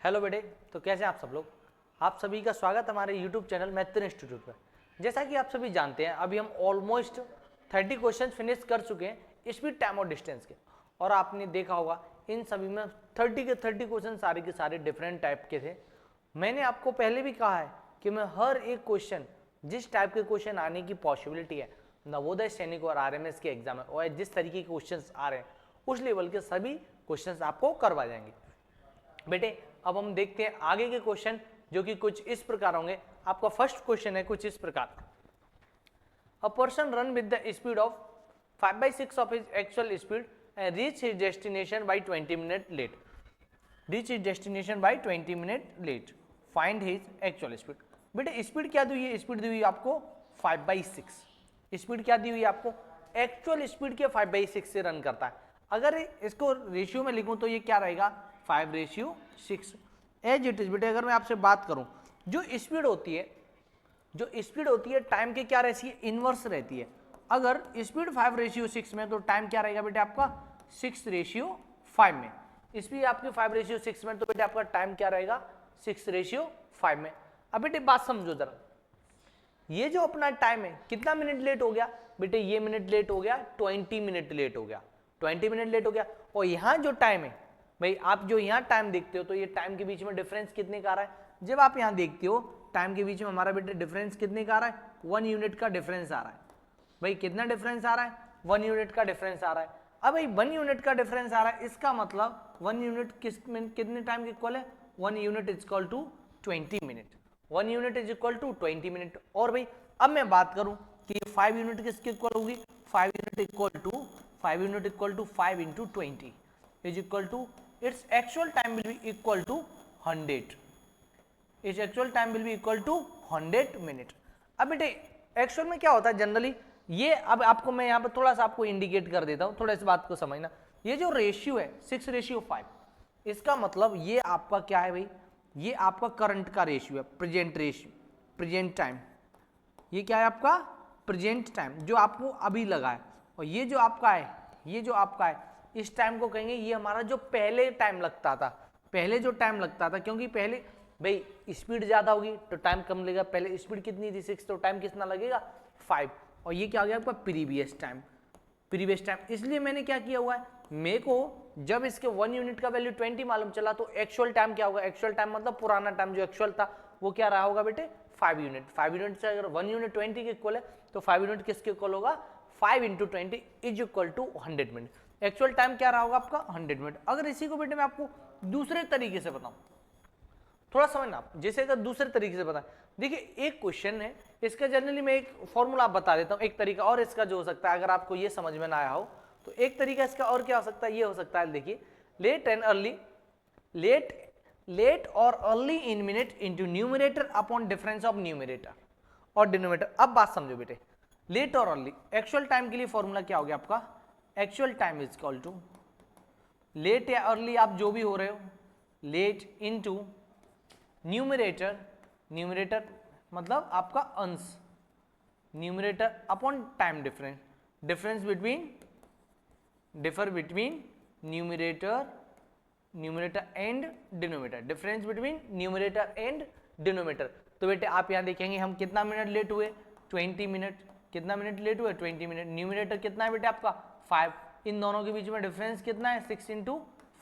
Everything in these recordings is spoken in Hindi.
हेलो बेटे, तो कैसे हैं आप सब लोग। आप सभी का स्वागत हमारे यूट्यूब चैनल मैथन इंस्टीट्यूट पर। जैसा कि आप सभी जानते हैं, अभी हम ऑलमोस्ट 30 क्वेश्चन फिनिश कर चुके हैं स्पीड, टाइम और डिस्टेंस के। और आपने देखा होगा इन सभी में 30 के 30 क्वेश्चन सारे के सारे डिफरेंट टाइप के थे। मैंने आपको पहले भी कहा है कि मैं हर एक क्वेश्चन, जिस टाइप के क्वेश्चन आने की पॉसिबिलिटी है नवोदय सैनिक और आरएमएस के एग्जाम में, और जिस तरीके के क्वेश्चन आ रहे हैं उस लेवल के सभी क्वेश्चन आपको करवा जाएंगे। बेटे अब हम देखते हैं आगे के क्वेश्चन, जो कि कुछ इस प्रकार होंगे। आपका फर्स्ट क्वेश्चन है कुछ इस प्रकार, a person run with the speed of 5/6 of his actual speed and reach his destination by 20 minute late. Reach his destination by 20 minute late, find his actual speed. बेटे स्पीड क्या दी हुई है? स्पीड दी हुई आपको 5/6। स्पीड क्या दी हुई है आपको? एक्चुअल स्पीड के 5/6 से रन करता है। अगर इसको रेशियो में लिखूं तो ये क्या रहेगा? 5/6 एज इट इज। बेटे अगर मैं आपसे बात करूं, जो स्पीड होती है टाइम के क्या रहती है? इनवर्स रहती है। अगर स्पीड 5/6 में, तो टाइम क्या रहेगा बेटे आपका? 6/5 में। स्पीड आपकी 5/6 में, तो बेटे आपका टाइम क्या रहेगा? 6/5 में। अब बेटे बात समझो जरा, ये जो अपना टाइम है कितना मिनट लेट हो गया? बेटे ये मिनट लेट हो गया 20 मिनट लेट हो गया, 20 मिनट लेट हो गया। और यहाँ जो टाइम है भाई, आप जो यहाँ टाइम देखते हो, तो ये टाइम के बीच में डिफरेंस कितने का आ रहा है? जब आप यहाँ देखते हो टाइम के बीच में हमारा बेटे डिफरेंस कितने का आ रहा है? 1 यूनिट का डिफरेंस आ रहा है। भाई कितना डिफरेंस आ रहा है? 1 यूनिट का डिफरेंस आ रहा है। अब भाई 1 यूनिट का डिफरेंस आ रहा है, इसका मतलब 1 यूनिट कितने टाइम के इक्वल है? 1 unit is equal to 20 minute. 1 unit is equal to 20 minute. और भाई अब मैं बात करूं कि 5 यूनिट किसके इक्वल होगी? 5 unit equal to 5 into 20 is equal to its actual time will be equal to 100. its actual time will be equal to 100 minute. अब बेटे एक्चुअल में क्या होता है जनरली, ये अब आपको मैं यहाँ पर थोड़ा सा आपको इंडिकेट कर देता हूँ, थोड़ा इस बात को समझना। ये जो रेशियो है 6/5, इसका मतलब ये आपका क्या है भाई? ये आपका करंट का रेशियो है, प्रेजेंट रेशियो, प्रेजेंट टाइम। ये क्या है आपका? प्रेजेंट टाइम, जो आपको अभी लगा है। और ये जो आपका है, ये जो आपका है, इस टाइम को कहेंगे ये हमारा जो पहले टाइम लगता था, पहले जो टाइम लगता था। क्योंकि पहले भाई स्पीड ज्यादा होगी तो टाइम कम लगेगा। पहले स्पीड कितनी थी? 6, तो टाइम कितना लगेगा? 5। और ये क्या हो गया आपका? Previous time, previous time. इसलिए मैंने क्या किया हुआ है, मेरे को जब इसके 1 यूनिट का वैल्यू 20 मालूम चला, तो एक्चुअल टाइम क्या होगा? एक्चुअल टाइम मतलब पुराना टाइम जो एक्चुअल था वो क्या रहा होगा बेटे? 5 यूनिट। 5 यूनिट से अगर 1 यूनिट 20 के इक्वल है, तो 5 यूनिट किसके इक्वल होगा? 5 into 20 is equal to 100 minute. Actual time क्या रहा होगा आपका? 100 मिनट। अगर इसी को बेटे मैं आपको दूसरे तरीके से बताऊं, थोड़ा समझना आप, जैसे अगर दूसरे तरीके से बताएं, देखिए एक क्वेश्चन है, इसका जनरली मैं एक फॉर्मूला आप बता देता हूं, एक तरीका और इसका जो हो सकता है, अगर आपको ये समझ में ना आया हो तो एक तरीका इसका और क्या हो सकता है? ये हो सकता है, देखिए लेट एंड अर्ली, लेट और early in minute into numerator upon difference of numerator और डिनोमिनेटर। अब बात समझो बेटे, लेट और अर्ली, एक्चुअल टाइम के लिए फॉर्मूला क्या हो गया आपका? Actual time is equal to late या अर्ली, आप जो भी हो रहे हो, लेट इनटू न्यूमरेटर, न्यूमरेटर मतलब आपका अंश, numerator upon time difference, difference between, differ between numerator, numerator and denominator, difference between numerator and denominator. तो बेटे आप यहां देखेंगे हम कितना मिनट लेट हुए? 20 मिनट। कितना मिनट लेट हुए? 20 मिनट। न्यूमरेटर कितना है बेटे आपका? 5। इन दोनों के बीच में डिफरेंस कितना है? 6 इंटू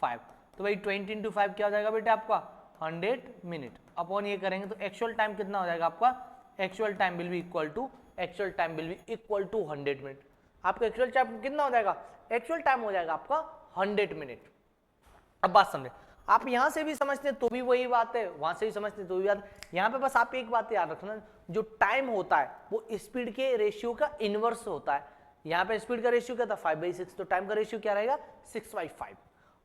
5। तो भाई 20 इंटू 5 क्या हो जाएगा बेटे आपका? 100 मिनट। अपॉन ये करेंगे तो एक्चुअल टाइम कितना हो जाएगा आपका? Actual time will be equal to, actual time will be equal to 100 minute. आपका एक्चुअल टाइम कितना हो जाएगा? एक्चुअल टाइम हो जाएगा आपका 100 मिनट। अब बात समझे, आप यहां से भी समझते हैं तो भी वही बात है, वहां से भी समझते हैं तो भी बात है। यहां पे बस आप एक बात याद रखना, जो टाइम होता है वो स्पीड के रेशियो का इनवर्स होता है। यहाँ पे स्पीड का रेशियो क्या था? 5/6, तो टाइम का रेशियो क्या रहेगा? 6/5।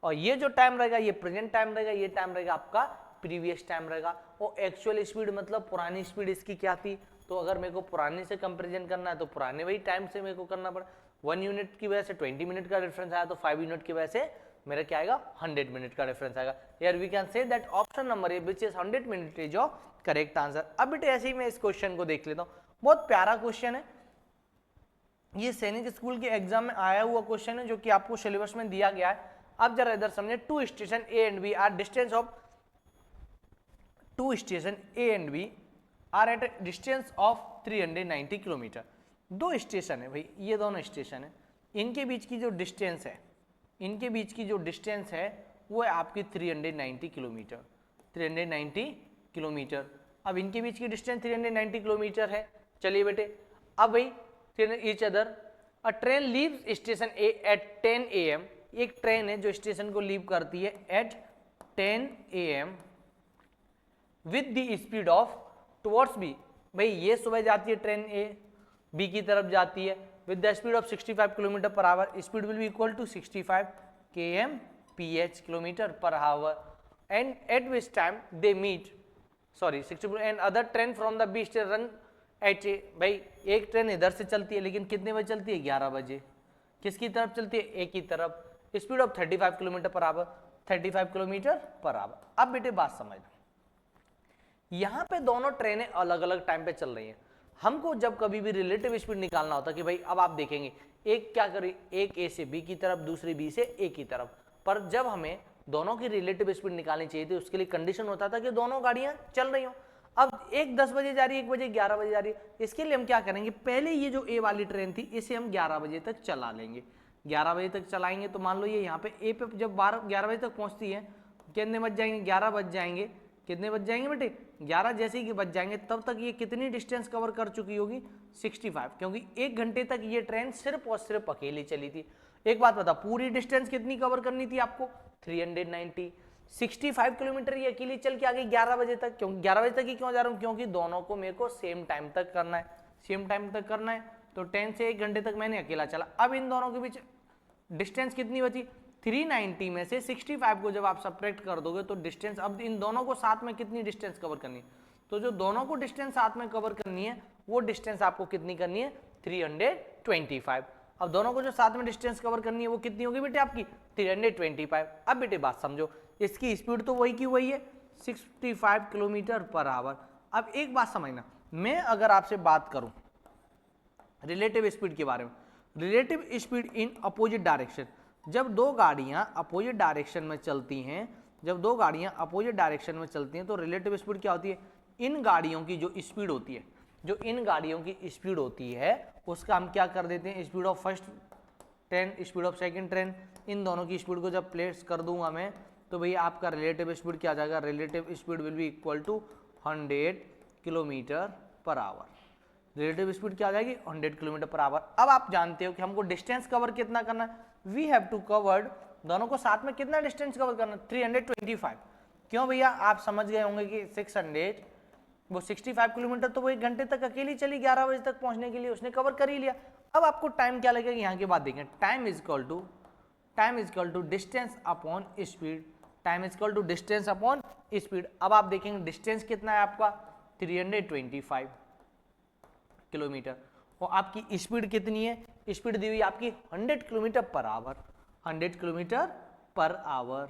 और ये जो टाइम रहेगा ये प्रेजेंट टाइम रहेगा, ये टाइम रहेगा आपका प्रीवियस टाइम रहेगा। और एक्चुअल स्पीड मतलब पुरानी स्पीड इसकी क्या थी? तो अगर मेरे को पुराने से कंपेरिजन करना है तो पुराने वही टाइम से मेरे को करना पड़ा। 1 यूनिट की वजह से 20 मिनट का डिफरेंस आया, तो 5 यूनिट की वजह से मेरा क्या आएगा? 100 मिनट का डिफरेंस आएगा। Here we can say that option number A which is 100 minute is your correct answer. अब बेटे ऐसे ही मैं इस क्वेश्चन को देख लेता हूँ, बहुत प्यारा क्वेश्चन है, ये सैनिक स्कूल के एग्जाम में आया हुआ क्वेश्चन है, जो कि आपको सिलेबस में दिया गया है। अब जरा इधर समझे, 2 station A and B are distance of two station A and B are at a distance of 390 kilometre. दो स्टेशन है भाई, ये दोनों स्टेशन है, इनके बीच की जो डिस्टेंस है, इनके बीच की जो डिस्टेंस है वो है आपकी 390 किलोमीटर, 390 किलोमीटर। अब इनके बीच की डिस्टेंस 390 किलोमीटर है। चलिए बेटे, अब भाई each other a train leaves station A at 10 AM। एक ट्रेन है जो स्टेशन को लीव करती है at 10 AM with the speed of towards B. भाई ये सुबह जाती है ट्रेन ए, बी की तरफ जाती है with the speed of 65 kilometre per hour. Speed will be equal to 65 kmph kilometre per hour and at which time they meet, sorry 60 and other train from the B station run at. भाई एक ट्रेन इधर से चलती है लेकिन कितने बजे चलती है? 11 बजे। किसकी तरफ चलती है? ए की तरफ। Speed of 35 kilometre per our, 35 kilometre per hour. अब बेटे बात समझना, यहाँ पे दोनों ट्रेनें अलग अलग टाइम पे चल रही हैं। हमको जब कभी भी रिलेटिव स्पीड निकालना होता कि भाई अब आप देखेंगे एक क्या करे, एक ए से बी की तरफ, दूसरी बी से ए की तरफ। पर जब हमें दोनों की रिलेटिव स्पीड निकालनी चाहिए थी उसके लिए कंडीशन होता था कि दोनों गाड़ियां चल रही हो। अब एक 10 बजे जा रही है, एक बजे 11 बजे जा रही है। इसके लिए हम क्या करेंगे, पहले ये जो ए वाली ट्रेन थी इसे हम 11 बजे तक चला लेंगे। 11 बजे तक चलाएंगे तो मान लो ये यहाँ पे ए पे जब 11 बजे तक पहुंचती है, कितने बज जाएंगे? 11 बज जाएंगे। कितने बज जाएंगे बेटे? 11 जैसे ही बज जाएंगे तब तक ये कितनी डिस्टेंस कवर कर चुकी होगी? 65, क्योंकि 1 घंटे तक ये ट्रेन सिर्फ और सिर्फ अकेली चली थी। एक बात बता, पूरी डिस्टेंस कितनी कवर करनी थी आपको? 390। 65 किलोमीटर ये अकेली चल के आ गई 11 बजे तक। क्यों 11 बजे तक ही क्यों जा रहा हूँ? क्योंकि दोनों को मेरे को सेम टाइम तक करना है, सेम टाइम तक करना है। तो 10 से 1 घंटे तक मैंने अकेला चला। अब इन दोनों के बीच डिस्टेंस कितनी बची? 390 में से 65 को जब आप सब्ट्रैक्ट कर दोगे तो डिस्टेंस, अब इन दोनों को साथ में कितनी डिस्टेंस कवर करनी है? तो जो दोनों को डिस्टेंस साथ में कवर करनी है वो डिस्टेंस आपको कितनी करनी है? 325। अब दोनों को जो साथ में डिस्टेंस कवर करनी है वो कितनी होगी बेटे आपकी? 325। अब बेटे बात समझो, इसकी स्पीड तो वही की वही है, 65 किलोमीटर पर आवर। अब एक बात समझना, मैं अगर आपसे बात करूं रिलेटिव स्पीड के बारे में, relative speed in opposite direction, जब दो गाड़ियां अपोजिट डायरेक्शन में चलती हैं, जब दो गाड़ियां अपोजिट डायरेक्शन में चलती हैं तो रिलेटिव स्पीड क्या होती है? इन गाड़ियों की जो स्पीड होती है, जो इन गाड़ियों की स्पीड होती है उसका हम क्या कर देते हैं? Speed of first train, speed of second train, इन दोनों की स्पीड को जब प्लेस कर दूंगा मैं तो भैया आपका रिलेटिव स्पीड क्या आ जाएगा? Relative speed will be equal to 100 kilometre per hour. Relative speed क्या आ जाएगी? 100 किलोमीटर पर आवर। अब आप जानते हो कि हमको डिस्टेंस कवर कितना करना है? वी हैव टू कवर्ड, दोनों को साथ में कितना डिस्टेंस कवर करना? 325। क्यों भैया? आप समझ गए होंगे कि 600, वो 65 किलोमीटर तो वो 1 घंटे तक अकेली चली 11 बजे तक पहुंचने के लिए, उसने कवर कर ही लिया। अब आपको टाइम क्या लगेगा? यहाँ के बाद देखें, time is equal to distance upon speed, time is equal to distance upon speed. अब आप देखेंगे डिस्टेंस कितना है आपका? 325 किलोमीटर, और आपकी स्पीड कितनी है? स्पीड दी हुई आपकी 100 kilometre per our, 100 kilometre per our.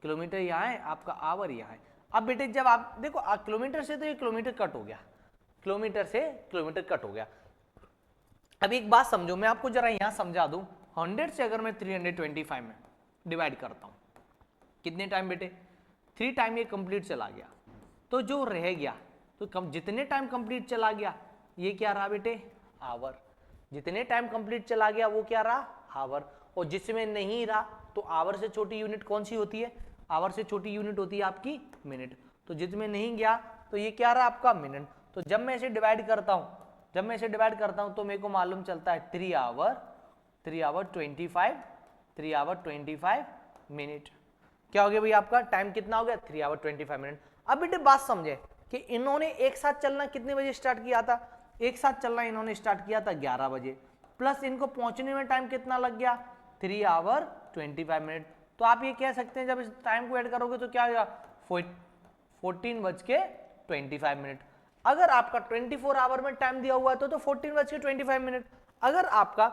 Kilometre यहाँ है, आपका आवर यहाँ है। अब बेटे जब आप देखो किलोमीटर से तो ये किलोमीटर कट हो गया, किलोमीटर से किलोमीटर कट हो गया। अब एक बात समझो, मैं आपको जरा यहाँ समझा दूं, 100 से अगर मैं 325 में डिवाइड करता हूँ, कितने टाइम बेटे? 3 टाइम ये कंप्लीट चला गया, तो जो रह गया तो जितने टाइम कंप्लीट चला गया ये क्या रहा बेटे? आवर। जितने टाइम कंप्लीट चला गया वो क्या रहा? आवर। और जिसमें नहीं रहा तो आवर से छोटी यूनिट कौन सी होती है? आवर से छोटी यूनिट होती है आपकी मिनट। तो जिसमें नहीं गया तो ये क्या रहा? आपका मिनट। तो जब मैं इसे डिवाइड करता हूं, तो मेरे को मालूम चलता है 3 आवर 25 मिनट। क्या हो गया भाई? आपका टाइम कितना हो गया? 3 आवर 25 मिनट। अब बेटे बात समझे कि इन्होंने एक साथ चलना कितने बजे स्टार्ट किया था? एक साथ चलना इन्होंने स्टार्ट किया था 11 बजे, प्लस इनको पहुंचने में टाइम कितना लग गया? 3 आवर 25 मिनट। तो आप ये कह सकते हैं जब इस टाइम को ऐड करोगे तो क्या होगा? 14:25 मिनट। अगर आपका 24 आवर में टाइम दिया हुआ है तो 14:25 मिनट। अगर आपका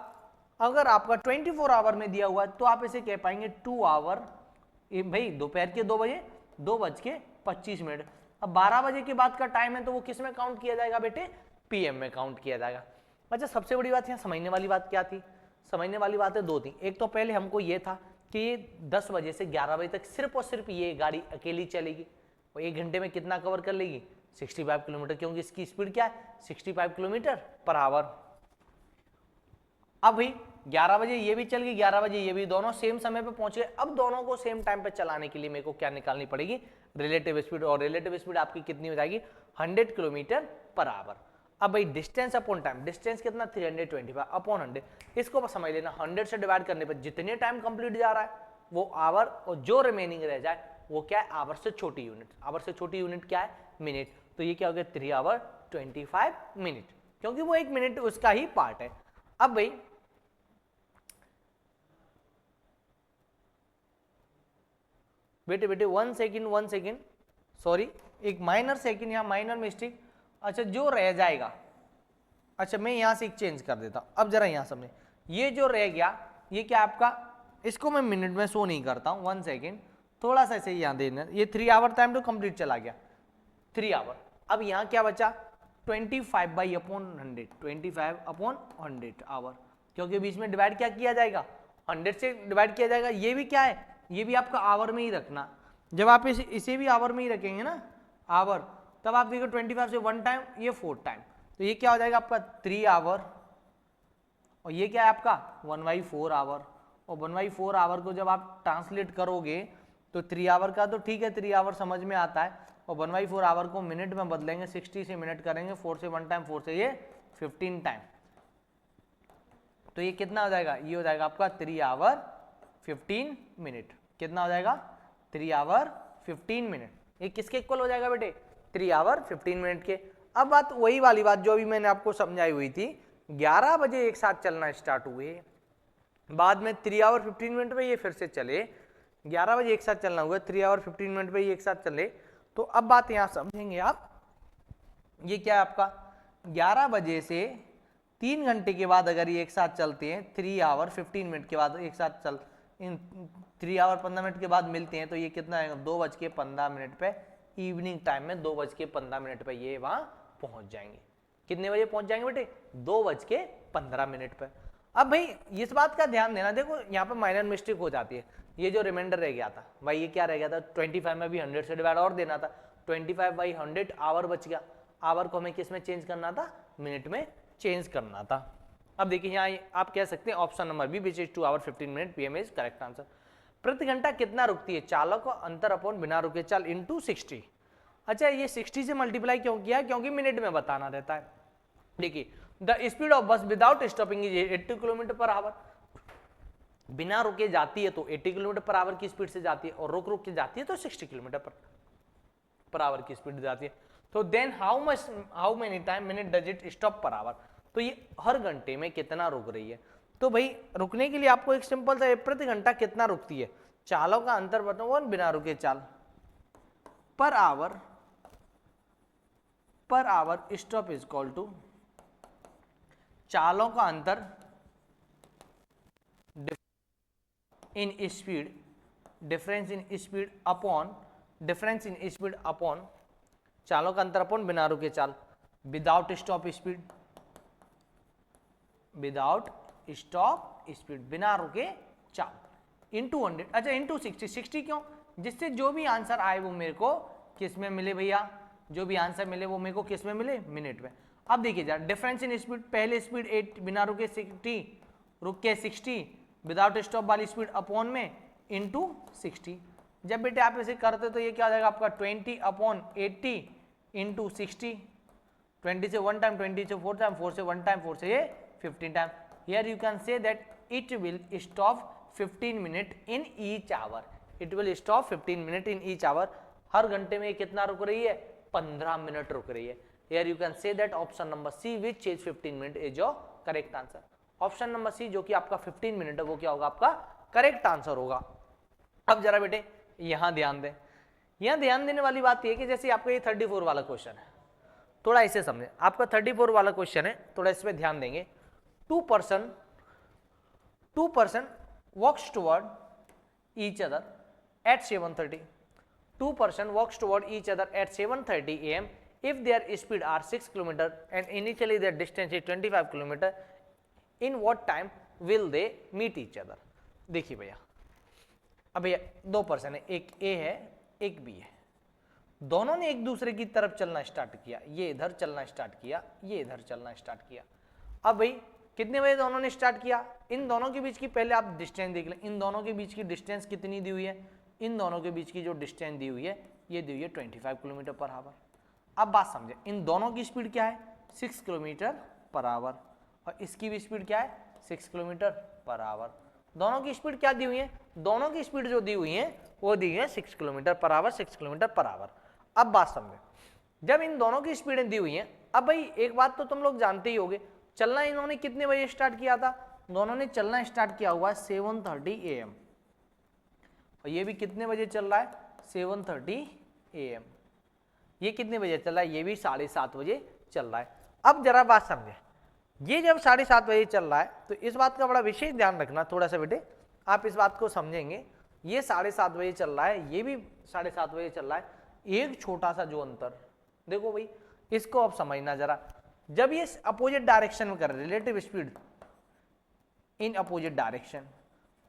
24 आवर में दिया हुआ है तो आप इसे कह पाएंगे 2 आवर, भाई दोपहर के 2 बजे 2:25 मिनट। अब 12 बजे के बाद का टाइम है तो वो किस में काउंट किया जाएगा बेटे? पीएम में काउंट किया जाएगा। अच्छा, सबसे बड़ी बात यहाँ समझने वाली बात क्या थी? समझने वाली बातें 2 थी। एक तो पहले हमको ये था कि 10 बजे से 11 बजे तक सिर्फ और सिर्फ ये गाड़ी अकेली चलेगी, और 1 घंटे में कितना कवर कर लेगी 65 किलोमीटर, क्योंकि इसकी स्पीड क्या है 65 किलोमीटर पर आवर। अब भाई 11 बजे ये भी चल गई, 11 बजे ये भी, दोनों सेम समय पे पहुंच गए। अब दोनों को सेम टाइम पे चलाने के लिए मेरे को क्या निकालनी पड़ेगी रिलेटिव स्पीड, और रिलेटिव स्पीड आपकी कितनी हो जाएगी 100 किलोमीटर पर आवर। अब भाई डिस्टेंस अपॉन टाइम, डिस्टेंस कितना 325 अपॉन 100, इसको बस समझ लेना 100 से डिवाइड करने पर जितने टाइम कंप्लीट जा रहा है वो आवर, और जो रिमेनिंग रह जाए वो क्या है आवर से छोटी यूनिट। आवर से छोटी यूनिट क्या है मिनट, तो ये क्या हो गया 3 आवर 25 मिनट, क्योंकि वो 1 मिनट उसका ही पार्ट है। अब भाई बेटे 1 सेकेंड सॉरी, एक माइनर सेकेंड यहाँ माइनर मिस्टेक। अच्छा जो रह जाएगा, अच्छा मैं यहाँ से एक चेंज कर देता हूँ। अब जरा यहाँ समझे, ये जो रह गया ये क्या आपका, इसको मैं मिनट में शो नहीं करता हूँ, 1 सेकेंड थोड़ा सा ऐसे यहाँ देना, ये 3 आवर टाइम तो कंप्लीट चला गया 3 आवर। अब यहाँ क्या बचा 25/100, 25/100 आवर, क्योंकि बीच में डिवाइड क्या किया जाएगा 100 से डिवाइड किया जाएगा। ये भी क्या है, ये भी आपका आवर में ही रखना। जब आप इसे भी आवर में ही रखेंगे ना आवर, तब आप देखो 25 से 1 टाइम, ये 4 टाइम, तो ये क्या हो जाएगा आपका 3 आवर, और ये क्या है आपका 1/4 आवर। और 1/4 आवर को जब आप ट्रांसलेट करोगे तो 3 आवर का तो ठीक है 3 आवर समझ में आता है, और 1/4 आवर को मिनट में बदलेंगे, 60 से मिनट करेंगे, 4 से 1 टाइम, 4 से ये 15 टाइम, तो ये कितना हो जाएगा, ये हो जाएगा आपका 3 आवर 15 मिनट। कितना हो जाएगा 3 आवर 15 मिनट। ये किसके इक्वल हो जाएगा बेटे 3 आवर 15 मिनट के। अब बात वही वाली बात जो अभी मैंने आपको समझाई हुई थी, 11 बजे एक साथ चलना स्टार्ट हुए, बाद में 3 आवर 15 मिनट पे ये फिर से चले, 11 बजे एक साथ चलना हुआ 3 आवर 15 मिनट पे ये एक साथ चले। तो अब बात यहाँ समझेंगे आप, ये क्या है आपका 11 बजे से 3 घंटे के बाद अगर ये एक साथ चलते हैं, 3 आवर 15 मिनट के बाद एक साथ चल, इन 3 आवर 15 मिनट के बाद मिलते हैं, तो ये कितना आएगा 2:15 पे, इवनिंग टाइम में 2:15 पे ये वहां पहुंच जाएंगे। कितने बजे पहुंच जाएंगे बेटे 2:15 पे। अब भाई इस बात का ध्यान देना, देखो यहाँ पे माइनर मिस्टेक हो जाती है, ये जो रिमाइंडर रह गया था भाई, ये क्या रह गया था 25 में भी 100 से डिवाइड और देना था, 25/100 आवर बच गया। आवर को हमें किस में चेंज करना था मिनट में चेंज करना था। अब देखिए यहाँ आप कह सकते हैं option number B which is 2 hour 15 minute PM is correct answer. प्रति घंटा कितना रुकती है चालक को अंतर अपॉन बिना रुके चाल इंटू 60। अच्छा ये 60 से मल्टीप्लाई क्यों किया, क्योंकि मिनट में बताना रहता है। देखिए द स्पीड ऑफ बस without stopping is 80 kilometre per our. बिना रुके जाती है तो 80 किलोमीटर पर आवर की स्पीड से जाती है, और रुक रुक के जाती है तो 60 किलोमीटर पर आवर की स्पीड जाती है। तो then how many time minute does it stop per hour, तो ये हर घंटे में कितना रुक रही है। तो भाई रुकने के लिए आपको एक सिंपल सा प्रति घंटा कितना रुकती है, चालों का अंतर बताओ और बिना रुके चाल per hour stop is equal to चालों का अंतर in speed, difference in speed upon चालों का अंतर अपॉन बिना रुके चाल, विदाउट स्टॉप स्पीड, बिना रुके चाल इंटू 100। अच्छा इंटू 60 क्यों, जिससे जो भी आंसर आए वो मेरे को किस में मिले भैया, जो भी आंसर मिले वो मेरे को किस में मिले मिनट में। अब देखिए जरा डिफरेंस इन स्पीड, पहले स्पीड 8 बिना रुके 60, रुक के 60, विदाउट स्टॉप वाली स्पीड अपॉन में इंटू 60। जब बेटे आप इसे करते तो ये क्या हो जाएगा आपका 20/80 इंटू 60, 20 से 1 टाइम, 20 से 4 टाइम, 4 से 1 टाइम, 4 से ये 15 time. Here you can say that it will stop 15 minute in each hour, it will stop 15 minute in each hour. हर घंटे में कितना रुक रही है 15 मिनट रुक रही है। Here you can say that option number C which is 15 minute is your correct answer. Option number C जो कि आपका 15 मिनट है वो क्या होगा आपका करेक्ट आंसर होगा। अब जरा बेटे यहां ध्यान दें, यहां ध्यान देने वाली बात यह कि जैसे आपका ये 34 वाला क्वेश्चन है, थोड़ा इसे समझें। आपका 34 वाला क्वेश्चन है, थोड़ा इस पे ध्यान देंगे। Two person walks toward each other at 7:30। Two person walks toward each other at 7:30 AM if their speed are 6 km and initially their distance is 25 km, in what time will they meet each other। देखिए भैया, अब भैया दो पर्सन है, एक ए है एक बी है, दोनों ने एक दूसरे की तरफ चलना स्टार्ट किया, ये इधर चलना स्टार्ट किया, ये इधर चलना स्टार्ट किया। अब भाई कितने बजे दोनों ने स्टार्ट किया, इन दोनों के बीच की पहले आप डिस्टेंस देख लें, इन दोनों के बीच की डिस्टेंस कितनी दी हुई है, इन दोनों के बीच की जो डिस्टेंस दी हुई है ये दी हुई है 25 किलोमीटर पर आवर। अब बात समझे, इन दोनों की स्पीड क्या है 6 किलोमीटर पर आवर और इसकी भी स्पीड क्या है 6 किलोमीटर पर आवर। दोनों की स्पीड क्या दी हुई है, दोनों की स्पीड जो दी हुई है वो दी है 6 kilometre per our, 6 kilometre per hour. अब बात समझे, जब इन दोनों की स्पीडें दी हुई हैं, अब भाई एक बात तो तुम लोग जानते ही होगे, चलना इन्होंने कितने बजे स्टार्ट किया था, दोनों ने चलना स्टार्ट किया हुआ है 7:30 AM और ये भी कितने बजे चल रहा है 7:30 AM। ये कितने बजे चल रहा है, ये भी 7:30 बजे चल रहा है। अब जरा बात समझे, ये जब 7:30 बजे चल रहा है तो इस बात का बड़ा विशेष ध्यान रखना थोड़ा सा बेटे, आप इस बात को समझेंगे, ये 7:30 बजे चल रहा है, ये भी 7:30 बजे चल रहा है, एक छोटा सा जो अंतर देखो भाई, इसको अब समझना जरा, जब ये अपोजिट डायरेक्शन में कर रहे relative speed in opposite direction,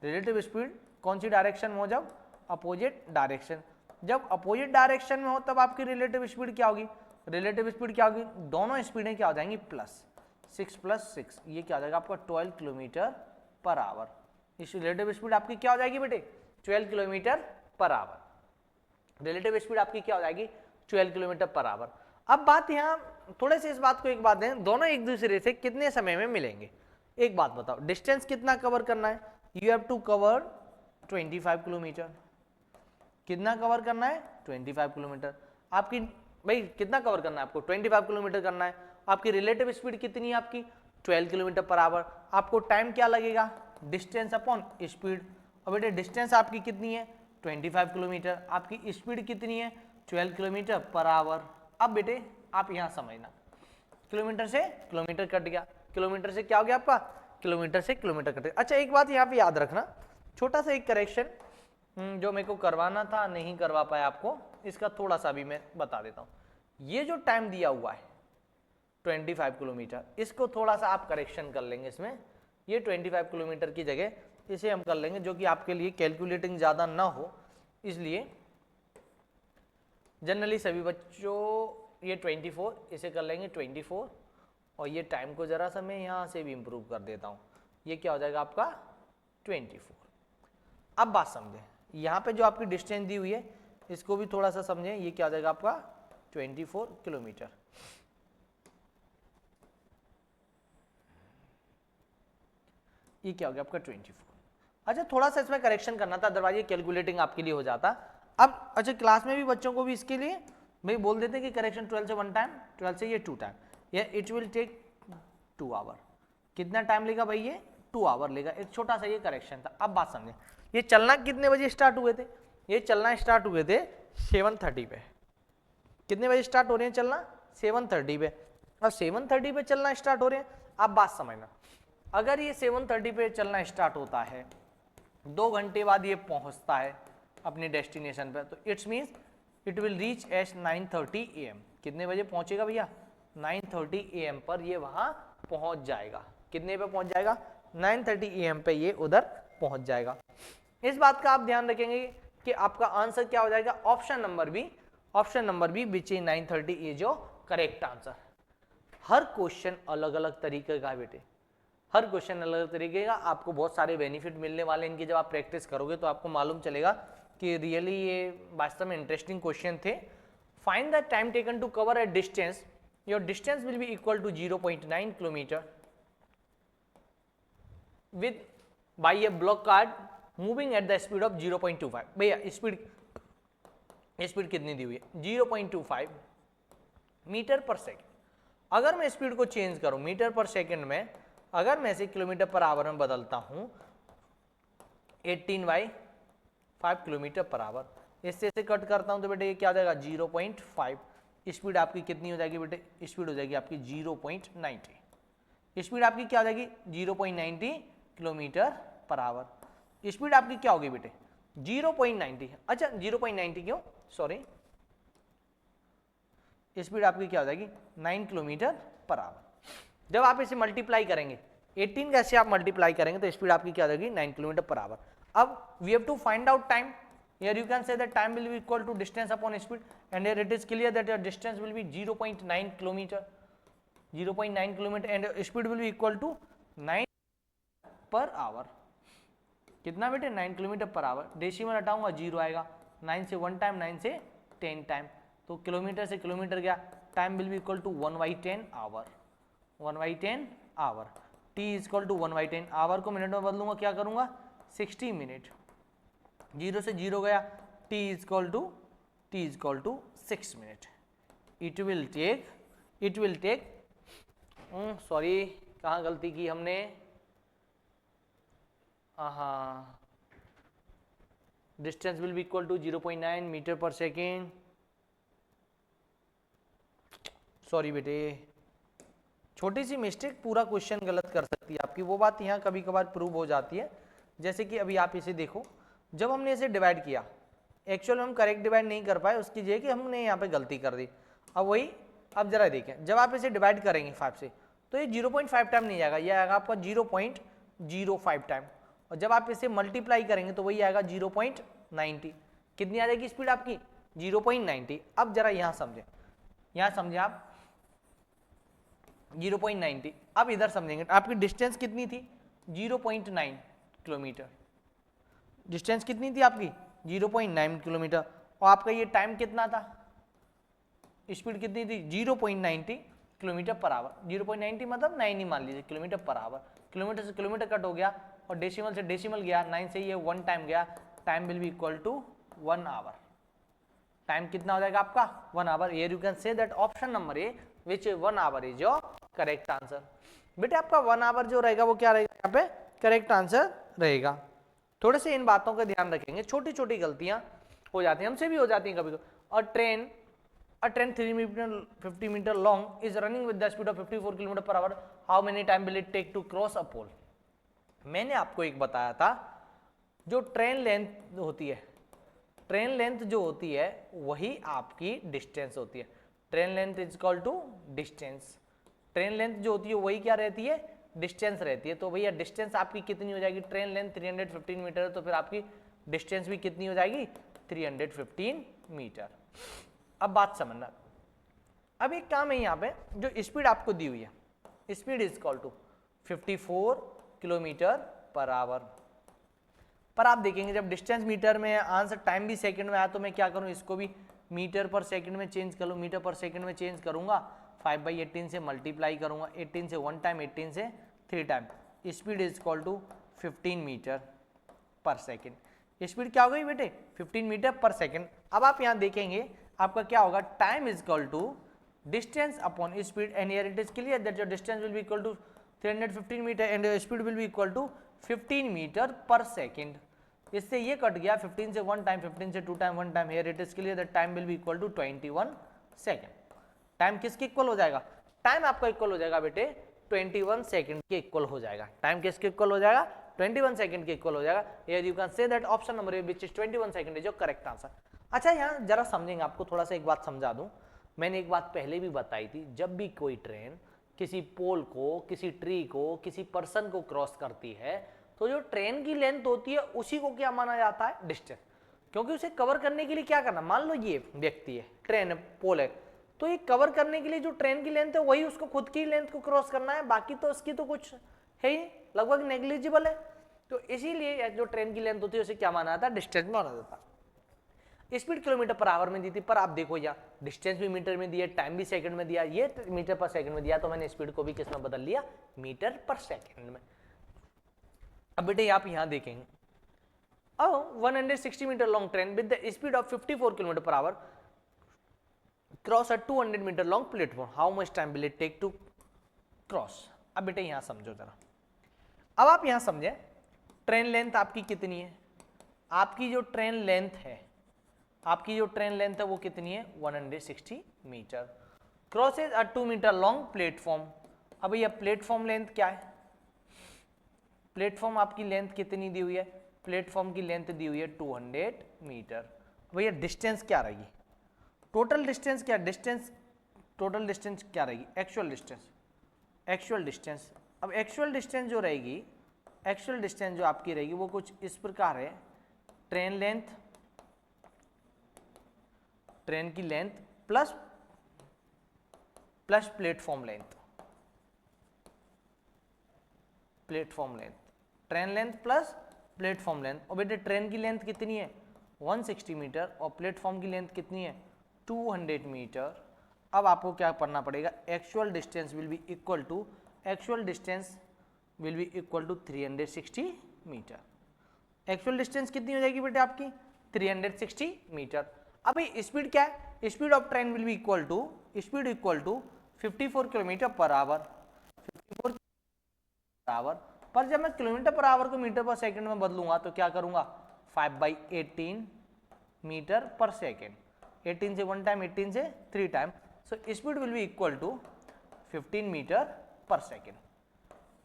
relative speed कौन सी डायरेक्शन में हो, जब अपोजिट डायरेक्शन, जब अपोजिट डायरेक्शन में हो तब आपकी रिलेटिव स्पीड क्या होगी, रिलेटिव स्पीड क्या होगी, दोनों स्पीडें क्या हो जाएंगी प्लस 6 + 6, ये क्या हो जाएगा आपका 12 किलोमीटर पर आवर। इस रिलेटिव स्पीड आपकी क्या हो जाएगी बेटे 12 kilometre per hour, relative speed आपकी क्या हो जाएगी 12 किलोमीटर पर आवर। अब बात यहाँ थोड़े से इस बात को एक बात है, दोनों एक दूसरे से कितने समय में मिलेंगे, एक बात बताओ, डिस्टेंस कितना कवर करना है, you have to cover 25 kilometre, कितना कवर करना है 25 किलोमीटर, आपकी भाई कितना कवर करना है आपको 25 किलोमीटर करना है, आपकी रिलेटिव स्पीड कितनी है आपकी 12 किलोमीटर पर आवर, आपको टाइम क्या लगेगा डिस्टेंस अपॉन स्पीड, और बेटे डिस्टेंस आपकी कितनी है 25 किलोमीटर, आपकी स्पीड कितनी है 12 किलोमीटर पर आवर। अब बेटे आप यहाँ समझना, किलोमीटर से किलोमीटर कट गया, किलोमीटर से क्या हो गया आपका किलोमीटर से किलोमीटर कट गया। अच्छा एक बात यहाँ पे याद रखना, छोटा सा एक करेक्शन जो मेरे को करवाना था नहीं करवा पाया आपको, इसका थोड़ा सा भी मैं बता देता हूँ, ये जो टाइम दिया हुआ है 25 किलोमीटर, इसको थोड़ा सा आप करेक्शन कर लेंगे इसमें, ये 25 किलोमीटर की जगह इसे हम कर लेंगे, जो कि आपके लिए कैलकुलेटिंग ज़्यादा ना हो, इसलिए जनरली सभी बच्चों ये 24 इसे कर लेंगे 24 और ये टाइम को ज़रा सा मैं यहाँ से भी इम्प्रूव कर देता हूँ, ये क्या हो जाएगा आपका 24। अब बात समझें, यहाँ पे जो आपकी डिस्टेंस दी हुई है इसको भी थोड़ा सा समझें, ये क्या हो जाएगा आपका 24 किलोमीटर। ये क्या हो गया आपका 24। अच्छा थोड़ा सा इसमें करेक्शन करना था, अदरवाइज ये कैलकुलेटिंग आपके लिए हो जाता। अब अच्छा क्लास में भी बच्चों को भी इसके लिए भाई बोल देते कि करेक्शन 12 से 1 टाइम, 12 से ये 2 टाइम, ये इट विल टेक 2 आवर। कितना टाइम लेगा भाई ये 2 आवर लेगा, एक छोटा सा ये करेक्शन था। अब बात समझे, ये चलना कितने बजे स्टार्ट हुए थे, ये चलना स्टार्ट हुए थे 7:30 पे, कितने बजे स्टार्ट हो रहे हैं चलना 7:30 पे, अब 7:30 पे चलना स्टार्ट हो रहे हैं। अब बात समझना, अगर ये 7:30 पे चलना स्टार्ट होता है, 2 घंटे बाद ये पहुंचता है अपने डेस्टिनेशन पे, तो it's means it will reach at 9:30 AM। कितने बजे पहुंचेगा भैया 9:30 AM पर ये वहां पहुंच जाएगा। कितने पे पहुंच जाएगा 9:30 AM पे ये उधर पहुंच जाएगा। इस बात का आप ध्यान रखेंगे कि आपका आंसर क्या हो जाएगा, option number B which is 9:30 ये जो करेक्ट आंसर। हर क्वेश्चन अलग अलग तरीके का है बेटे, हर क्वेश्चन अलग अलग तरीके का, आपको बहुत सारे बेनिफिट मिलने वाले इनकी, जब आप प्रैक्टिस करोगे तो आपको मालूम चलेगा कि रियली ये वास्तव में इंटरेस्टिंग क्वेश्चन थे। Find the time taken to cover a distance, your distance will be equal to 0.9 kilometre with by a block card moving at the speed of 0.25। भैया स्पीड कितनी दी हुई है 0.25 मीटर पर सेकेंड। अगर मैं स्पीड को चेंज करूं मीटर पर सेकेंड में, अगर मैं इसे किलोमीटर पर आवर में बदलता हूं 18/5 किलोमीटर पर आवर, इससे कट करता हूं तो बेटे ये क्या आ जाएगा 0.5। स्पीड आपकी कितनी हो जाएगी बेटे, स्पीड हो जाएगी आपकी 0.90। स्पीड आपकी क्या हो जाएगी 0.90 किलोमीटर पर आवर। स्पीड आपकी क्या होगी बेटे 0.90। अच्छा 0.90 क्यों, सॉरी, स्पीड आपकी क्या हो जाएगी 9 किलोमीटर पर आवर। जब आप इसे मल्टीप्लाई करेंगे 18 का ऐसे आप मल्टीप्लाई करेंगे तो स्पीड आपकी क्या हो जाएगी 9 किलोमीटर पर आवर। अब we have to find out time, Here you can say that time will be equal to distance upon speed, and here it is clear that your distance will be 0.9 kilometer, 0.9 kilometer, and your speed will be equal to 9 per hour. कितना बेटे 9 किलोमीटर पर आवर. डेसिमल हटाऊंगा 0 आएगा. 9 से 1 टाइम, 9 से 10 टाइम, तो किलोमीटर से किलोमीटर गया. Time will be equal to 1/10 hour. 1/10 hour. T is equal to 1/10. Hour को मिनट में बदलूंगा, क्या करूंगा 60 मिनट. 0 से 0 गया. T is equal to 6 minute. It will take sorry, कहाँ गलती की हमने. हाँ, distance will be equal to 0.9 metre per second. Sorry बेटे, छोटी सी मिस्टेक पूरा क्वेश्चन गलत कर सकती है आपकी. वो बात यहाँ कभी कभार प्रूव हो जाती है. जैसे कि अभी आप इसे देखो, जब हमने इसे डिवाइड किया, एक्चुअल हम करेक्ट डिवाइड नहीं कर पाए, उसकी जगह कि हमने यहाँ पे गलती कर दी. अब वही, अब जरा देखें, जब आप इसे डिवाइड करेंगे 5 से, तो ये 0.5 टाइम नहीं आएगा, ये आएगा आपका 0.05 टाइम. और जब आप इसे मल्टीप्लाई करेंगे तो वही आएगा 0.90. कितनी आ जाएगी स्पीड आपकी 0.90. अब जरा यहाँ समझे आप 0.90. अब इधर समझेंगे, आपकी डिस्टेंस कितनी थी 0.9 किलोमीटर. डिस्टेंस कितनी थी आपकी 0.9 किलोमीटर. और आपका ये टाइम कितना था, स्पीड कितनी थी 0.90 किलोमीटर पर आवर. 0.90 मतलब 9 ही मान लीजिए किलोमीटर पर आवर. किलोमीटर से किलोमीटर कट हो गया और डेसिमल से डेसिमल गया. 9 से ये 1 टाइम गया. Time will be equal to 1 hour. Time कितना हो जाएगा आपका 1 hour. Here you can say that option number A which 1 hour is your correct answer. बेटे आपका 1 आवर जो रहेगा वो क्या रहेगा यहाँ पे करेक्ट आंसर रहेगा. थोड़े से इन बातों का ध्यान रखेंगे. छोटी छोटी गलतियां हो जाती हैं, हमसे भी हो जाती हैं कभी कभी. और train 50 metre long is running with the speed of 54 kilometre per hour. How many time will it take to cross a pole. मैंने आपको एक बताया था, जो ट्रेन लेंथ होती है, ट्रेन लेंथ जो होती है वही आपकी डिस्टेंस होती है. Train length is equal to distance. Train length जो होती है वही क्या रहती है डिस्टेंस रहती है. तो भैया डिस्टेंस आपकी कितनी हो जाएगी, ट्रेन लेंथ 315 मीटर है, तो फिर आपकी डिस्टेंस भी कितनी हो जाएगी 315 मीटर. अब बात समझना. अब एक काम है यहाँ पे, जो स्पीड आपको दी हुई है, speed is equal to 54 kilometre per hour. पर आप देखेंगे जब डिस्टेंस मीटर में आंसर टाइम भी सेकंड में आया, तो मैं क्या करूं, इसको भी मीटर पर सेकंड में चेंज कर लूं. मीटर पर सेकंड में चेंज करूंगा, 5/18 से मल्टीप्लाई करूंगा. 18 से 1 टाइम, 18 से 3 time. Speed is equal to 15 metre per second. Speed क्या हो गई बेटे 15 मीटर पर सेकेंड. अब आप यहाँ देखेंगे आपका क्या होगा, time is equal to distance upon speed. And here it is clear that your distance will be equal to 315 metre and speed will be equal to 15 metre per second. इससे ये कट गया 15 से 1 टाइम, 15 से 2 time, 1 time. Here it is clear that time will be equal to 21 second. Time किसके इक्वल हो जाएगा, टाइम आपका इक्वल हो जाएगा बेटे 21 सेकंड के इक्वल हो जाएगा. टाइम किसके इक्वल हो जाएगा 21 सेकंड के इक्वल हो जाएगा. Here you can say that option number A which is 21 second is your correct answer. अच्छा यहाँ जरा समझेंगे, आपको थोड़ा सा एक बात समझा दूं. मैंने एक बात पहले भी बताई थी, जब भी कोई ट्रेन किसी पोल को, किसी ट्री को, किसी पर्सन को क्रॉस करती है, तो जो ट्रेन की लेंथ होती है उसी को क्या माना जाता है डिस्टेंस. क्योंकि उसे कवर करने के लिए क्या करना, मान लो ये व्यक्ति है, ट्रेन है, पोल है, तो ये कवर करने के लिए जो ट्रेन की लेंथ है वही उसको खुद की लेंथ को क्रॉस करना है. बाकी तो उसकी तो कुछ है ही, लगभग नेग्लिजिबल है. तो इसीलिए जो ट्रेन की लेंथ होती है उसे क्या माना जाता है डिस्टेंस माना जाता है. स्पीड किलोमीटर पर आवर में दी थी, पर आप देखो यहाँ डिस्टेंस भी मीटर में दिया, टाइम भी सेकंड में दिया, ये मीटर पर सेकंड में दिया, तो मैंने स्पीड को भी किस में बदल लिया मीटर पर सेकंड में. अब बेटे आप यहाँ देखेंगे, अब 160 metre long train with the speed of 54 kilometre per hour cross a 200 metre long platform. How much time will it take to cross. अब बेटे यहाँ समझो जरा. अब आप यहाँ समझे ट्रेन लेंथ आपकी कितनी है, आपकी जो ट्रेन लेंथ है, आपकी जो ट्रेन लेंथ है वो कितनी है 160 मीटर. क्रॉसेज अ 2 मीटर लॉन्ग प्लेटफॉर्म. अब भैया प्लेटफॉर्म लेंथ क्या है, प्लेटफॉर्म आपकी लेंथ कितनी दी हुई है, प्लेटफॉर्म की लेंथ दी हुई है 200 मीटर. भैया डिस्टेंस क्या रहेगी, टोटल डिस्टेंस क्या, डिस्टेंस टोटल डिस्टेंस क्या रहेगी, एक्चुअल डिस्टेंस, एक्चुअल डिस्टेंस. अब एक्चुअल डिस्टेंस जो रहेगी, एक्चुअल डिस्टेंस जो आपकी रहेगी वो कुछ इस प्रकार है, ट्रेन लेंथ ट्रेन की length plus platform length, platform length, train length plus platform length. और बेटे ट्रेन की लेंथ कितनी है 160 मीटर और प्लेटफॉर्म की लेंथ कितनी है 200 मीटर। अब आपको क्या करना पड़ेगा, actual distance will be equal to, actual distance will be equal to 360 metre. Actual distance कितनी हो जाएगी बेटे आपकी 360 मीटर। अभी स्पीड क्या है, speed of train will be equal to, speed equal to 54 kilometre per hour, 54 hour. पर जब मैं किलोमीटर पर आवर को मीटर पर सेकंड में बदलूंगा तो क्या करूंगा 5/18 मीटर पर सेकंड, 18 से 1 टाइम, 18 से 3 time. So speed will be equal to 15 metre per second,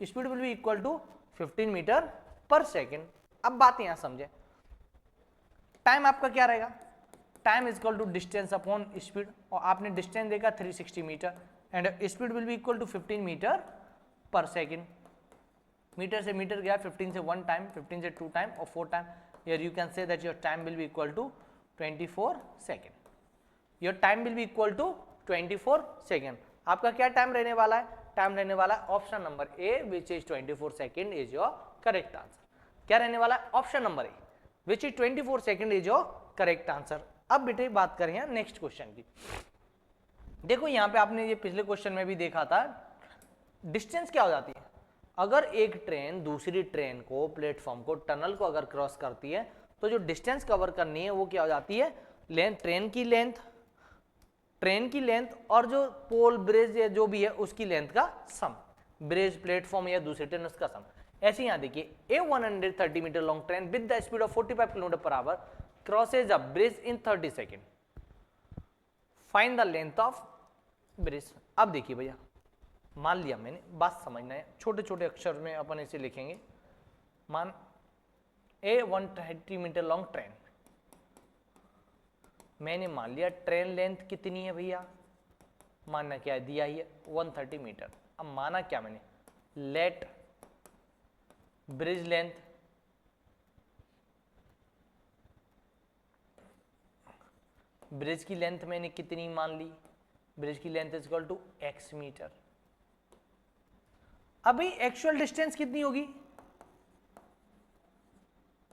speed will be equal to 15 metre per second. अब बात यहां समझे, टाइम आपका क्या रहेगा, time is equal to distance upon speed, और आपने डिस्टेंस देखा 360 metre and speed will be equal to 15 metre per second. Metre से मीटर गया, 15 से 1 टाइम, 15 से 2 टाइम और 4 time. Here you can say that your time will be equal to 24 second, your time will be equal to 24 second. आपका क्या टाइम रहने वाला है, टाइम रहने वाला है option number A which is 24 second is your correct answer. क्या रहने वाला है option number A which is 24 second is your correct answer. अब बेटे बात करें नेक्स्ट क्वेश्चन की। देखो यहां पे आपने ये पिछले क्वेश्चन में भी देखा था, डिस्टेंस क्या हो जाती है, अगर एक ट्रेन दूसरी ट्रेन को, प्लेटफॉर्म को, टनल को अगर क्रॉस करती है तो जो डिस्टेंस कवर करनी है वो क्या हो जाती है, लेंथ, ट्रेन की लेंथ और जो पोल, ब्रिज या जो भी है उसकी लेंथ का सम, ब्रिज, प्लेटफॉर्म या दूसरी ट्रेन उसका सम। ऐसे यहां देखिए, a 130 metre long train with the speed of 45 kilometre per hour crosses a bridge in 30 second, find the length of bridge. अब देखिए भैया, मान लिया मैंने, बात समझना है, छोटे छोटे अक्षर में अपन इसे लिखेंगे। मान ए 130 मीटर लॉन्ग ट्रेन, मैंने मान लिया ट्रेन लेंथ कितनी है भैया, मानना क्या है दिया ही है 130 मीटर। अब माना क्या मैंने, लेट ब्रिज लेंथ ब्रिज की लेंथ मैंने कितनी मान ली, ब्रिज की length is equal to x metre. अभी एक्चुअल डिस्टेंस कितनी होगी,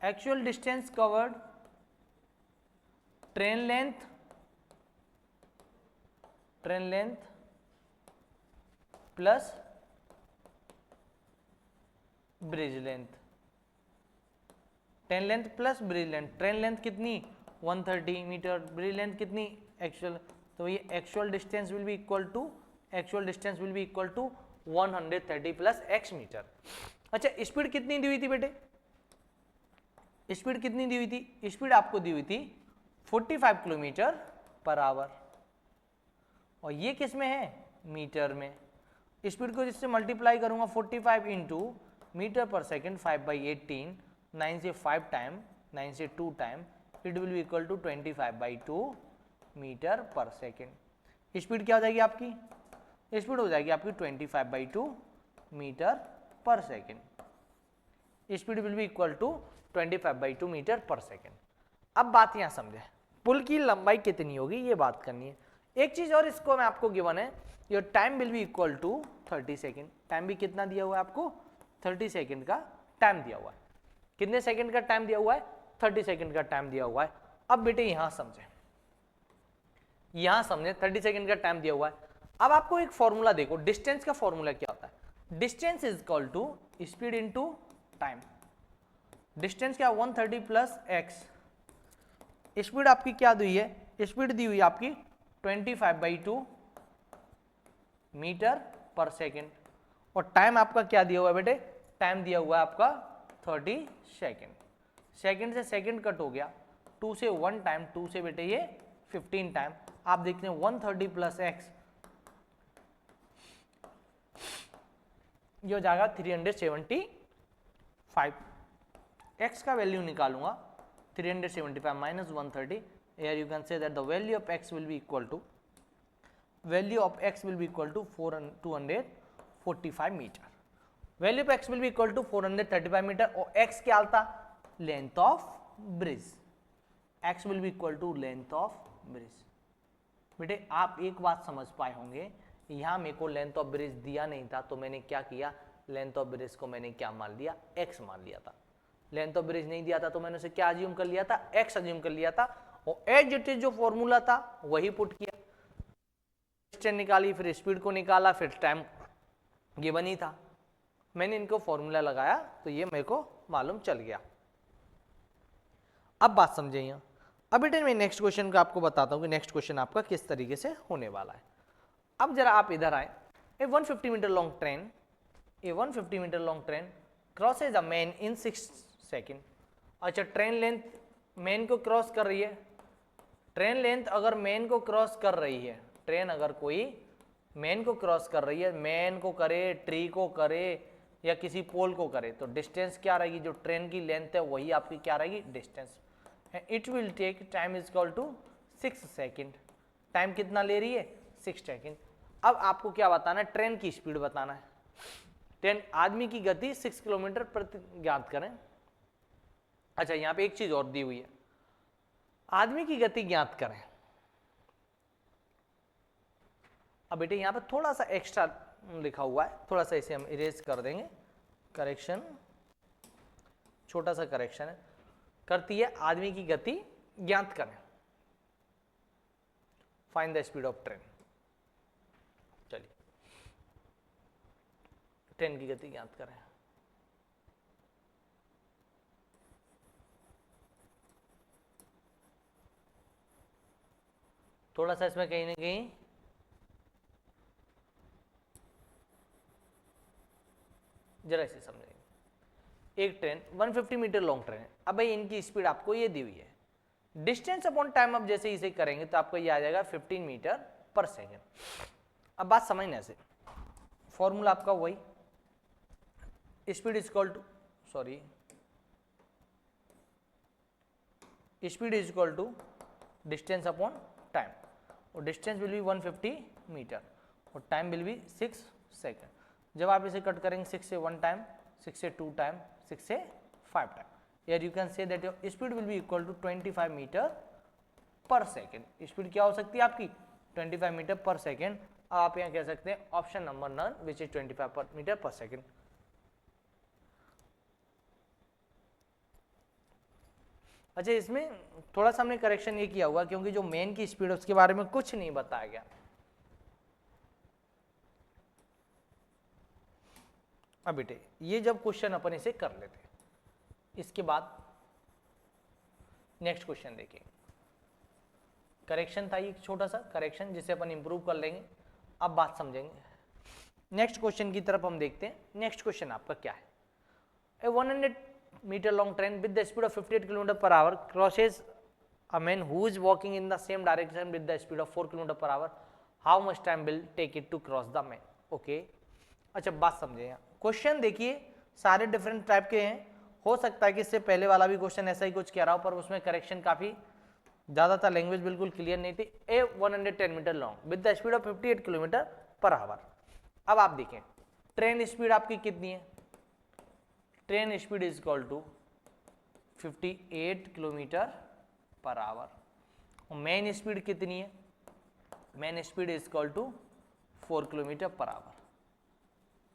actual distance covered, train length plus bridge length, train length plus bridge length. Train length कितनी 130 मीटर, ब्रिज लेंथ कितनी एक्चुअल, तो ये actual distance will be equal to, actual distance will be equal to 130 plus x metre. अच्छा स्पीड कितनी दी हुई थी बेटे, स्पीड कितनी दी हुई थी, स्पीड आपको दी हुई थी 45 किलोमीटर पर आवर, और ये किस में है मीटर में। स्पीड को जिससे मल्टीप्लाई करूंगा 45 इंटू मीटर पर सेकेंड 5/18, 9 से 5 टाइम, 9 से 2 time, it will be equal to 25/2 metre per second. Speed क्या हो जाएगी आपकी, स्पीड हो जाएगी आपकी 25/2 metre per second, speed will be equal to 25/2 metre per second. अब बात यहां समझे, पुल की लंबाई कितनी होगी ये बात करनी है। एक चीज और इसको मैं आपको गिवन है, your time will be equal to 30 second. Time भी कितना दिया हुआ है आपको, 30 सेकेंड का टाइम दिया हुआ है। कितने सेकेंड का टाइम दिया हुआ है, 30 सेकेंड का टाइम दिया हुआ है। अब बेटे यहां समझे, 30 सेकेंड का टाइम दिया हुआ है। अब आपको एक फॉर्मूला देखो, डिस्टेंस का फॉर्मूला क्या होता है, distance is equal to speed into time. Distance क्या 130 प्लस x, स्पीड आपकी क्या दी है, स्पीड दी हुई आपकी 25/2 मीटर पर सेकेंड, और टाइम आपका क्या दिया हुआ है बेटे, टाइम दिया हुआ है आपका 30 सेकेंड। सेकेंड से सेकेंड कट हो गया, 2 से 1 टाइम, 2 से बेटे ये 15 टाइम। आप देखते हैं 130 प्लस x, ये हो जाएगा 375। x का वैल्यू निकालूंगा 375 minus 130, here you can say that the value of x will be equal to 245 metre. Value of x will be equal to 435 metre, और x क्या था, length of bridge, x will be equal to length of bridge. बेटे आप एक बात समझ पाए होंगे, यहाँ मेरे को लेंथ ऑफ ब्रिज दिया नहीं था तो मैंने क्या किया, लेंथ ऑफ ब्रिज को मैंने क्या मान लिया, x मान लिया था। लेंथ ऑफ ब्रिज नहीं दिया था तो मैंने उसे क्या अज्यूम कर लिया था, x अज्यूम कर लिया था, और एज इट इज जो फॉर्मूला था वही पुट किया, डिस्टेंस निकाली, फिर स्पीड को निकाला, फिर टाइम गिवन ही था, मैंने इनको फॉर्मूला लगाया तो ये मेरे को मालूम चल गया। अब बात समझे यहाँ। अब बेटे मैं नेक्स्ट क्वेश्चन का आपको बताता हूँ कि नेक्स्ट क्वेश्चन आपका किस तरीके से होने वाला है। अब जरा आप इधर आए, a 150 metre long train, a 150 metre long train crosses a man in 6 second. अच्छा, ट्रेन लेंथ मैन को क्रॉस कर रही है, ट्रेन लेंथ अगर मैन को क्रॉस कर रही है, ट्रेन अगर कोई मैन को क्रॉस कर रही है, मैन को करे, ट्री को करे या किसी पोल को करे, तो डिस्टेंस क्या रहेगी, जो ट्रेन की लेंथ है वही आपकी क्या रहेगी, distance. It will take time is equal to 6 second. Time कितना ले रही है, 6 सेकेंड। अब आपको क्या बताना है, ट्रेन की स्पीड बताना है। ट्रेन आदमी की गति 6 किलोमीटर प्रति ज्ञात करें। अच्छा, यहाँ पे एक चीज और दी हुई है, आदमी की गति ज्ञात करें। अब बेटे यहाँ पे थोड़ा सा एक्स्ट्रा लिखा हुआ है, थोड़ा सा इसे हम इरेज कर देंगे, करेक्शन, छोटा सा करेक्शन है, करती है आदमी की गति ज्ञात करें, find the speed of train. चलिए ट्रेन की गति ज्ञात करें। थोड़ा सा इसमें कहीं ना कहीं जरा इसे समझेंगे। एक ट्रेन 150 मीटर लॉन्ग ट्रेन है। अब भाई इनकी स्पीड आपको ये दी हुई है, डिस्टेंस अपॉन टाइम अब जैसे इसे करेंगे तो आपको ये आ जाएगा 15 मीटर पर सेकेंड। अब बात समझने से, फॉर्मूला आपका वही, speed is equal to, sorry, speed is equal to distance upon time, और डिस्टेंस विल बी 150 मीटर और टाइम विल बी 6 सेकेंड। जब आप इसे कट करेंगे 6 से 1 टाइम, 6 से 2 टाइम, 6 से 5 time, here you can say that your speed will be equal to 25 metre per second. Speed क्या हो सकती है आपकी, 25 मीटर पर सेकेंड। आप यहाँ कह सकते हैं option number none which is 25 metre per second. अच्छा, इसमें थोड़ा सा हमने करेक्शन ये किया हुआ क्योंकि जो मेन की स्पीड है उसके बारे में कुछ नहीं बताया गया। अब बेटे ये जब क्वेश्चन अपन इसे कर लेते, इसके बाद नेक्स्ट क्वेश्चन देखिए, करेक्शन था ये छोटा सा करेक्शन जिसे अपन इंप्रूव कर लेंगे। अब बात समझेंगे, नेक्स्ट क्वेश्चन की तरफ हम देखते हैं। नेक्स्ट क्वेश्चन आपका क्या है, a 100 metre long train with the speed of 58 kilometre per hour crosses a man who is walking in the same direction with the speed of 4 kilometre per hour, how much time will take it to cross the man. Okay, अच्छा बात समझे, क्वेश्चन देखिए सारे डिफरेंट टाइप के हैं, हो सकता है कि इससे पहले वाला भी क्वेश्चन ऐसा ही कुछ कह रहा हो पर उसमें करेक्शन काफी ज्यादा था, लैंग्वेज बिल्कुल क्लियर नहीं थी। A 110 metre long with the speed of 58 kilometre per hour. अब आप देखें ट्रेन स्पीड आपकी कितनी है, train speed is equal to 58 kilometre per hour, और मेन स्पीड कितनी है, man speed is equal to 4 kilometre per hour.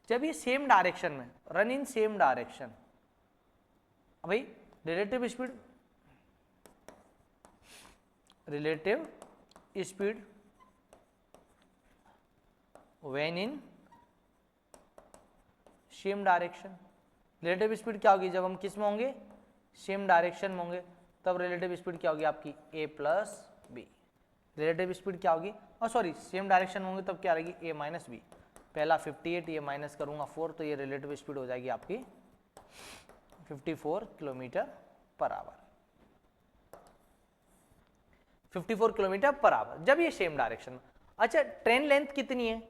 जब ये सेम डायरेक्शन में रन इन सेम डायरेक्शन, भाई relative speed, relative speed when in same direction, relative speed क्या होगी जब हम किस में होंगे, सेम डायरेक्शन में होंगे, तब रिलेटिव स्पीड क्या होगी आपकी a plus B. Relative speed क्या होगी, और सॉरी सेम डायरेक्शन में होंगे तब क्या रहेगी a माइनस बी। पहला 58, ये माइनस करूंगा 4 तो ये रिलेटिव स्पीड हो जाएगी आपकी 54 kilometre per hour, 54 kilometre per hour जब ये सेम डायरेक्शन में। अच्छा, ट्रेन लेंथ कितनी है,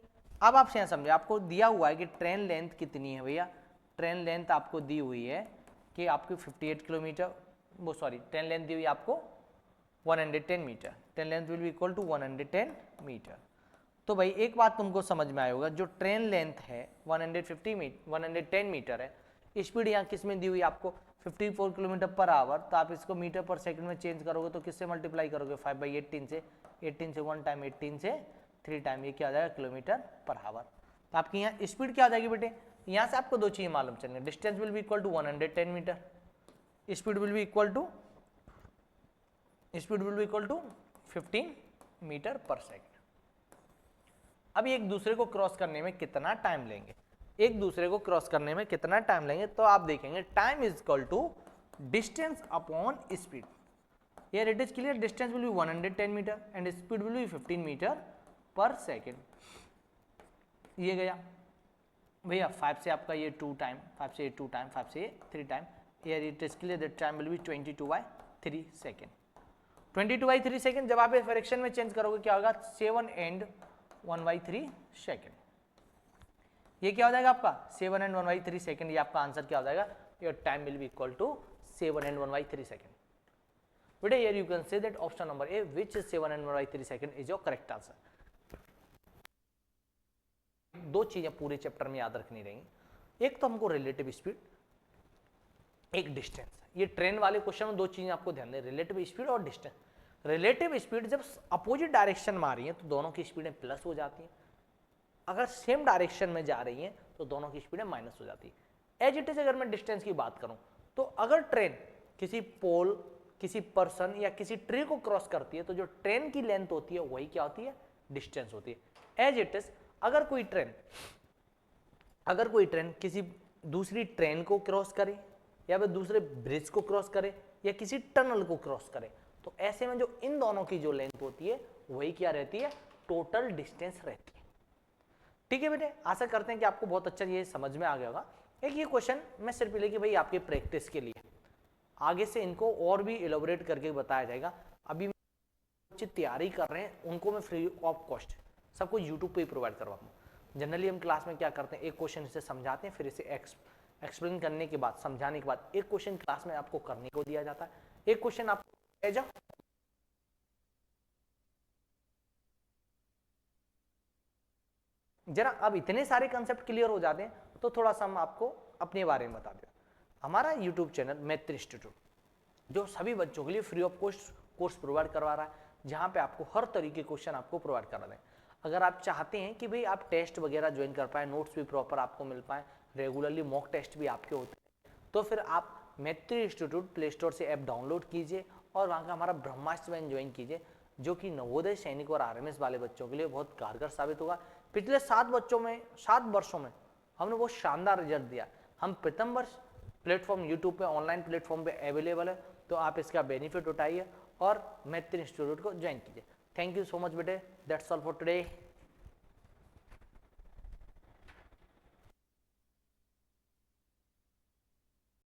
अब आप यहाँ समझे, आपको दिया हुआ है कि ट्रेन लेंथ कितनी है भैया, ट्रेन लेंथ आपको दी हुई है कि आपकी 58 किलोमीटर, वो सॉरी ट्रेन लेंथ दी हुई आपको 110 metre, train length will be equal to 110 metre. तो भाई एक बात तुमको समझ में आया होगा, जो ट्रेन लेंथ है 110 मीटर है, स्पीड यहाँ किस में दी हुई आपको 54 किलोमीटर पर आवर, तो आप इसको मीटर पर सेकंड में चेंज करोगे तो किससे मल्टीप्लाई करोगे 5/18 से, 18 से 1 टाइम, 18 से 3 टाइम, ये क्या आ जाएगा किलोमीटर पर आवर। तो आपकी यहाँ स्पीड क्या आ जाएगी बेटे, यहाँ से आपको दो चीजें मालूम चलेंगे, distance will be equal to 110 metre, speed will be equal to 15 metre per second. अब एक दूसरे को क्रॉस करने में कितना टाइम लेंगे, एक दूसरे को क्रॉस करने में कितना टाइम लेंगे, तो आप देखेंगे time is equal to distance upon speed. Here it is clear, distance will be 110 metre and speed will be 15 metre per second. ये गया भैया 5 से आपका ये 2 टाइम, 5 से ये 2 टाइम, 5 से ये 3 time. Here it is clear that time will be 22/3 second. 22/3 second जब आप फ्रैक्शन में चेंज करोगे क्या होगा 7 and 1/3 सेकेंड। ये क्या हो जाएगा आपका 7 and 1/3 सेकेंड, ये आपका आंसर क्या हो जाएगा, your time will be equal to 7 and 1/3 second. बेटा here you can say that option number A which is 7 and 1/3 second is your correct answer। दो चीजें पूरे चैप्टर में याद रखनी रहेंगी, एक तो हमको रिलेटिव स्पीड, एक डिस्टेंस। ये ट्रेन वाले क्वेश्चन में दो चीजें आपको ध्यान दें, रिलेटिव स्पीड और डिस्टेंस। रिलेटिव स्पीड जब अपोजिट डायरेक्शन में आ रही है तो दोनों की स्पीडें प्लस हो जाती हैं, अगर सेम डायरेक्शन में जा रही हैं तो दोनों की स्पीडें माइनस हो जाती है। एज इट इज अगर मैं डिस्टेंस की बात करूं तो अगर ट्रेन किसी पोल, किसी पर्सन या किसी ट्री को क्रॉस करती है तो जो ट्रेन की लेंथ होती है वही क्या होती है, डिस्टेंस होती है। एज इट इज अगर कोई ट्रेन किसी दूसरी ट्रेन को क्रॉस करे या फिर दूसरे ब्रिज को क्रॉस करे या किसी टनल को क्रॉस करे तो ऐसे में जो इन दोनों की जो लेंथ होती है वही क्या रहती है, टोटल डिस्टेंस रहती है। ठीक है बेटे, आशा करते हैं कि आपको बहुत अच्छा ये समझ में आ गया होगा। एक ये क्वेश्चन मैं सिर्फ लेके भाई आपके प्रैक्टिस के लिए, आगे से इनको और भी एलोबरेट करके बताया जाएगा। अभी बच्चे तैयारी कर रहे हैं उनको मैं फ्री ऑफ कॉस्ट सबको यूट्यूब पे ही प्रोवाइड करवाता हूँ। जनरली हम क्लास में क्या करते हैं, एक क्वेश्चन इसे समझाते हैं, फिर इसे एक्सप्लेन करने के बाद, समझाने के बाद एक क्वेश्चन क्लास में आपको करने को दिया जाता है, एक क्वेश्चन आपको एज अ जरा अब इतने सारे कंसेप्ट क्लियर हो जाते हैं तो थोड़ा सा हम आपको अपने बारे में बता दें। हमारा यूट्यूब चैनल मैत्री इंस्टीट्यूट जो सभी बच्चों के लिए free of cost course provide करवा रहा है, जहाँ पे आपको हर तरीके के क्वेश्चन आपको प्रोवाइड करा दें। अगर आप चाहते हैं कि भाई आप टेस्ट वगैरह ज्वाइन कर पाए, नोट्स भी प्रॉपर आपको मिल पाए, रेगुलरली मॉक टेस्ट भी आपके होते हैं, तो फिर आप मैत्री इंस्टीट्यूट प्ले स्टोर से ऐप डाउनलोड कीजिए और वहाँ का हमारा ब्रह्मास्त्र बैच ज्वाइन कीजिए, जो कि नवोदय सैनिक और आरएमएस वाले बच्चों के लिए बहुत कारगर साबित होगा। पिछले 7 वर्षों में हमने बहुत शानदार रिजल्ट दिया। हम प्रथम वर्ष प्लेटफॉर्म यूट्यूब पे, ऑनलाइन प्लेटफॉर्म पे अवेलेबल है, तो आप इसका बेनिफिट उठाइए और मैत्री इंस्टीट्यूट को ज्वाइन कीजिए। थैंक यू सो मच बेटे, दैट्स ऑल फॉर टुडे।